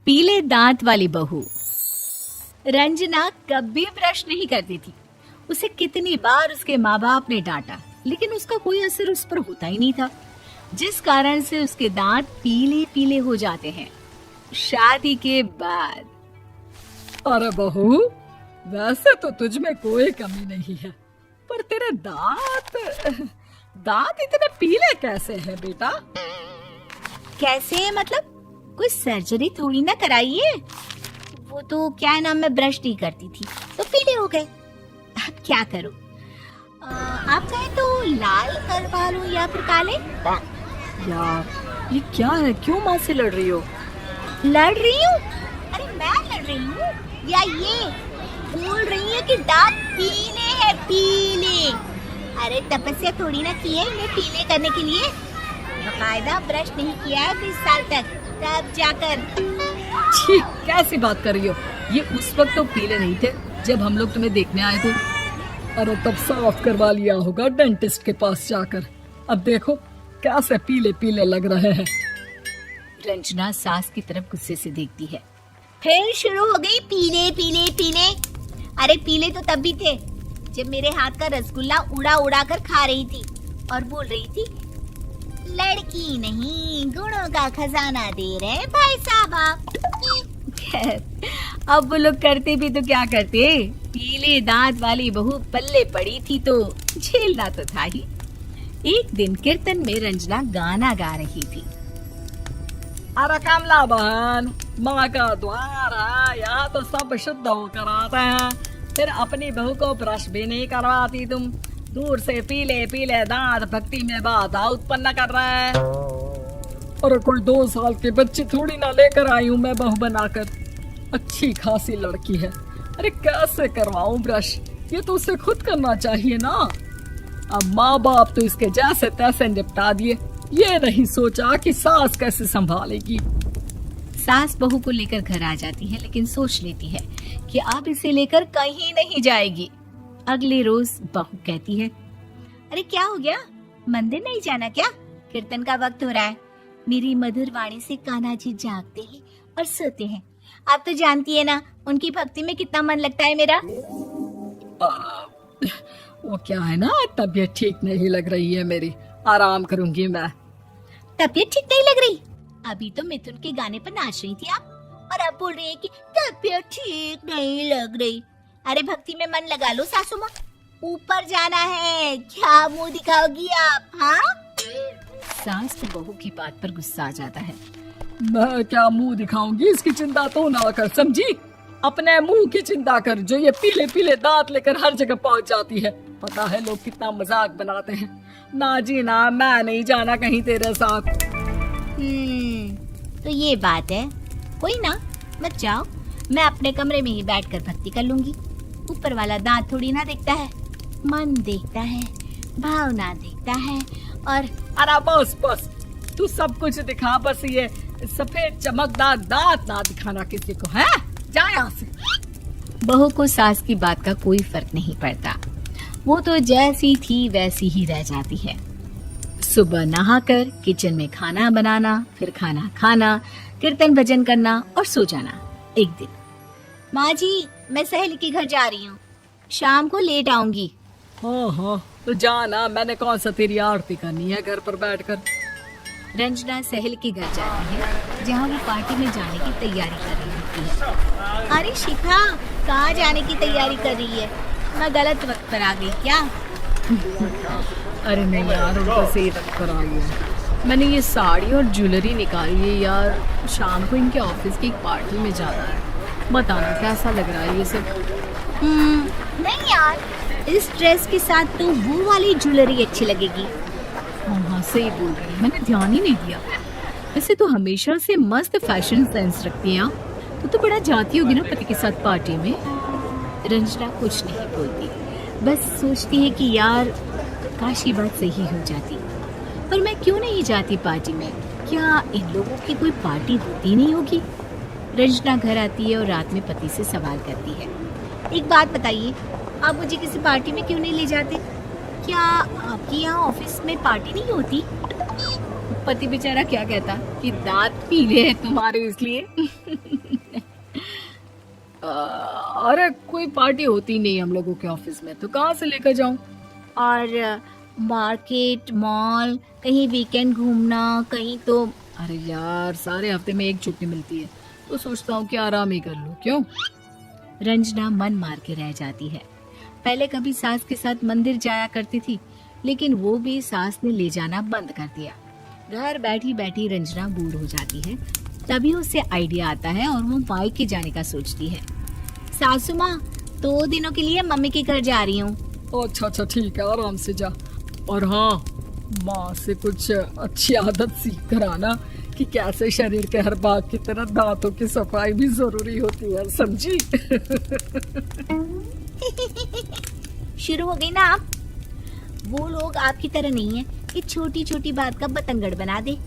पीले दांत वाली बहू। रंजना कभी ब्रश नहीं करती थी। उसे कितनी बार उसके माँ बाप ने डांटा, लेकिन उसका कोई असर उस पर होता ही नहीं था, जिस कारण से उसके दांत पीले पीले हो जाते हैं शादी के बाद। अरे बहू, वैसे तो तुझ में कोई कमी नहीं है, पर तेरे दांत इतने पीले कैसे हैं बेटा? कैसे मतलब? कोई सर्जरी थोड़ी ना कराई है। वो तो क्या है ना, मैं ब्रश नहीं करती थी तो पीले हो गए। अब क्या करूं? आप कहें तो लाल करवा लूं या फिर काले? यार ये क्या है, क्यों माँ से लड़ रही हो? लड़ रही हूँ? अरे मैं लड़ रही हूँ या ये बोल रही है कि दांत पीले हैं, पीले। अरे तपस्या थोड़ी ना की है इन्हें पीले करने के लिए। बकायदा ब्रश नहीं किया है 20 साल तक, तब जाकर। छी, कैसी बात कर रही हो? ये उस वक्त तो पीले नहीं थे जब हम लोग तुम्हें देखने आए थे। अरे तब साफ करवा लिया होगा डेंटिस्ट के पास जाकर। अब देखो कैसे पीले पीले लग रहे हैं। रंजना सास की तरफ गुस्से से देखती है। फिर शुरू हो गई पीले पीले पीले। अरे पीले तो तब भी थे जब मेरे हाथ का रसगुल्ला उड़ा उड़ा कर खा रही थी और बोल रही थी, लड़की नहीं गुणों का खजाना दे रहे भाई साहब आप। अब वो लोग करते भी तो क्या करते, पीले दांत वाली बहू पल्ले पड़ी थी तो झेलना तो था ही। एक दिन कीर्तन में रंजना गाना गा रही थी। अरे कमला बहन, माँ का द्वार है, यहाँ तो सब शुद्ध होकर आते हैं, फिर अपनी बहू को ब्रश भी नहीं करवाती तुम। दूर से पीले पीले दांत भक्ति में बाधा उत्पन्न कर रहे हैं। अरे कोई 2 साल के बच्चे थोड़ी ना लेकर आई हूँ मैं बहू बनाकर। अच्छी खासी लड़की है, अरे कैसे करवाऊं ब्रश? ये तो उसे खुद करना चाहिए ना। अब माँ बाप तो इसके जैसे तैसे निपटा दिए, ये नहीं सोचा कि सास कैसे संभालेगी। सास बहू को लेकर घर आ जाती है, लेकिन सोच लेती है कि अब इसे लेकर कहीं नहीं जाएगी। अगले रोज बहू कहती है, अरे क्या हो गया, मंदिर नहीं जाना क्या? कीर्तन का वक्त हो रहा है। मेरी मधुर वाणी से कान्हा जी जागते हैं और सोते हैं। आप तो जानती है ना उनकी भक्ति में कितना मन लगता है मेरा। वो क्या है ना, तबीयत ठीक नहीं लग रही है मेरी, आराम करूंगी मैं। तबीयत ठीक नहीं लग रही? अभी तो मिथुन के गाने पर नाच रही थी आप, और अब बोल रही है कि तबीयत ठीक नहीं लग रही। अरे भक्ति में मन लगा लो सासू माँ, ऊपर जाना है, क्या मुंह दिखाओगी आप? हाँ? सास तो बहू की बात पर गुस्सा आ जाता है। मैं क्या मुंह दिखाऊंगी, इसकी चिंता तो ना कर, समझी? अपने मुंह की चिंता कर, जो ये पीले पीले दांत लेकर हर जगह पहुंच जाती है। पता है लोग कितना मजाक बनाते हैं। ना जी ना, मैं नहीं जाना कहीं तेरे साथ। तो ये बात है। कोई ना, मत जाओ, मैं अपने कमरे में ही बैठकर भक्ति कर लूंगी। ऊपर वाला दांत थोड़ी ना देखता है, मन देखता है, भावना देखता है। और अरे बस बस, तू सब कुछ दिखा, बस ये सफेद चमकदार दांत ना दिखाना किसी को, है? जा यहाँ से। बहू को सास की बात का कोई फर्क नहीं पड़ता, वो तो जैसी थी वैसी ही रह जाती है। सुबह नहाकर किचन में खाना बनाना, फिर खाना खाना, कीर्तन भजन करना और सो जाना। एक दिन, माँ जी मैं सहेली के घर जा रही हूँ, शाम को लेट आऊंगी। हाँ, तो जाना, मैंने कौन सा तेरी आरती करनी है घर पर बैठकर। रंजना सहेली के घर जाती है, जहाँ वो पार्टी में जाने की तैयारी कर रही होती है। अरे शिखा, कहाँ जाने की तैयारी कर रही है? मैं गलत वक्त पर आ गई क्या? अरे नहीं यार, उनको सही वक्त पर आई है। मैंने ये साड़ी और ज्वेलरी निकाली है यार, शाम को इनके ऑफिस की एक पार्टी में जाना है। बताना कैसा लग रहा है ये सब? नहीं यार, इस ड्रेस के साथ तो वो वाली ज्वेलरी अच्छी लगेगी। हाँ, सही बोल रही है, मैंने ध्यान ही नहीं दिया। वैसे तो हमेशा से मस्त फैशन सेंस रखती है। तो बड़ा जाती होगी ना पति के साथ पार्टी में। रंजना कुछ नहीं बोलती, बस सोचती है कि यार काश ये बात सही हो जाती, पर मैं क्यों नहीं जाती पार्टी में? क्या इन लोगों की कोई पार्टी होती नहीं होगी? रंजना घर आती है और रात में पति से सवाल करती है, एक बात बताइए, आप मुझे किसी पार्टी में क्यों नहीं ले जाते? क्या आपके यहाँ ऑफिस में पार्टी नहीं होती? पति बेचारा क्या कहता कि दांत पीले हैं तुम्हारे इसलिए। अरे कोई पार्टी होती नहीं हम लोगों के ऑफिस में, तो कहाँ से लेकर जाऊं? और मार्केट, मॉल, कहीं वीकेंड घूमना, कहीं तो। अरे यार, सारे हफ्ते में एक छुट्टी मिलती है, तो सोचता हूँ कि आराम ही कर लूं। क्यों? रंजना मन मार के रह जाती है। पहले कभी सास के साथ मंदिर जाया करती थी, लेकिन वो भी सास ने ले जाना बंद कर दिया। घर बैठी बैठी रंजना बोर हो जाती है। तभी उसे आइडिया आता है और वो मायके जाने का सोचती है। सासू माँ, 2 दिनों के लिए मम्मी के घर जा रही हूँ। अच्छा ठीक है, आराम से जा। और हाँ, माँ से कुछ अच्छी आदत सीख कर आना कि कैसे शरीर के हर भाग की तरह दांतों की सफाई भी जरूरी होती है, समझी? शुरू हो गई ना आप। वो लोग आपकी तरह नहीं है कि छोटी छोटी बात का बतंगड़ बना दे।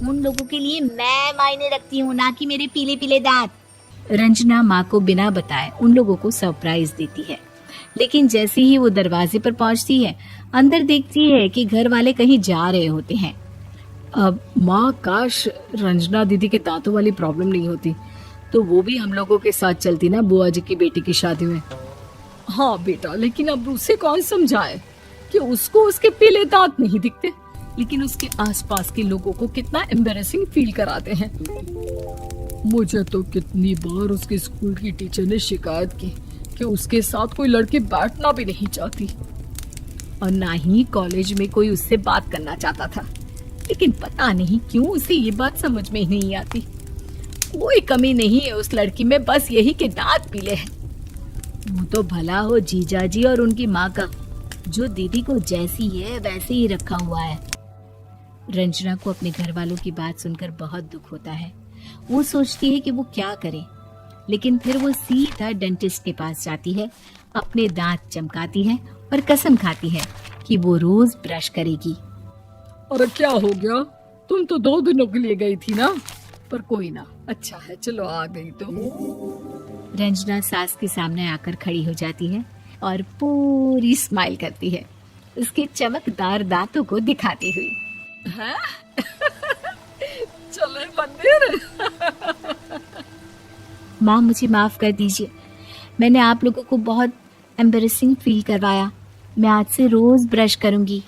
उन लोगों के लिए मैं मायने रखती हूँ, ना कि मेरे पीले पीले दांत। रंजना माँ को बिना बताए उन लोगों को सरप्राइज देती है, लेकिन जैसे ही वो दरवाजे पर पहुंचती है, अंदर देखती है कि घर वाले कहीं जा रहे होते हैं। अब माँ, काश रंजना दीदी के दांतों वाली प्रॉब्लम नहीं होती, तो वो भी हम लोगों के साथ चलती ना बुआ जी की बेटी की शादी में। हाँ बेटा, लेकिन अब उसे कौन समझाए कि उसको उसके पीले दांत नहीं दिखते, लेकिन उसके आसपास के लोगों को कितना एम्बैरेसिंग फील कराते हैं। मुझे तो कितनी बार उसके स्कूल की टीचर ने शिकायत की कि उसके साथ कोई लड़की बैठना भी नहीं चाहती, और ना ही कॉलेज में कोई उससे बात करना चाहता था। लेकिन पता नहीं क्यों उसे ये बात समझ में ही नहीं आती। कोई कमी नहीं है उस लड़की में, बस यही कि दांत पीले हैं। वो तो भला हो जीजा जी और उनकी माँ का, जो दीदी को जैसी है वैसे ही रखा हुआ है। रंजना को अपने घर वालों की बात सुनकर बहुत दुख होता है। वो सोचती है कि वो क्या करे, लेकिन फिर वो सीधा डेंटिस्ट के पास जाती है, अपने दांत चमकाती है और कसम खाती है कि वो रोज ब्रश करेगी। अरे क्या हो गया? तुम तो 2 दिनों के लिए गई थी ना, पर कोई ना, अच्छा है, चलो आ गई तो। रंजना सास के सामने आकर खड़ी हो जाती है और पूरी स्माइल करती है, उसके चमकदार दांतों को दिखाती हुई। हैं? चले मंदिर। माँ, मुझे माफ कर दीजिए, मैंने आप लोगों को बहुत एम्बैरेसिंग फील करवाया। मैं आज से रोज ब्रश करूंगी।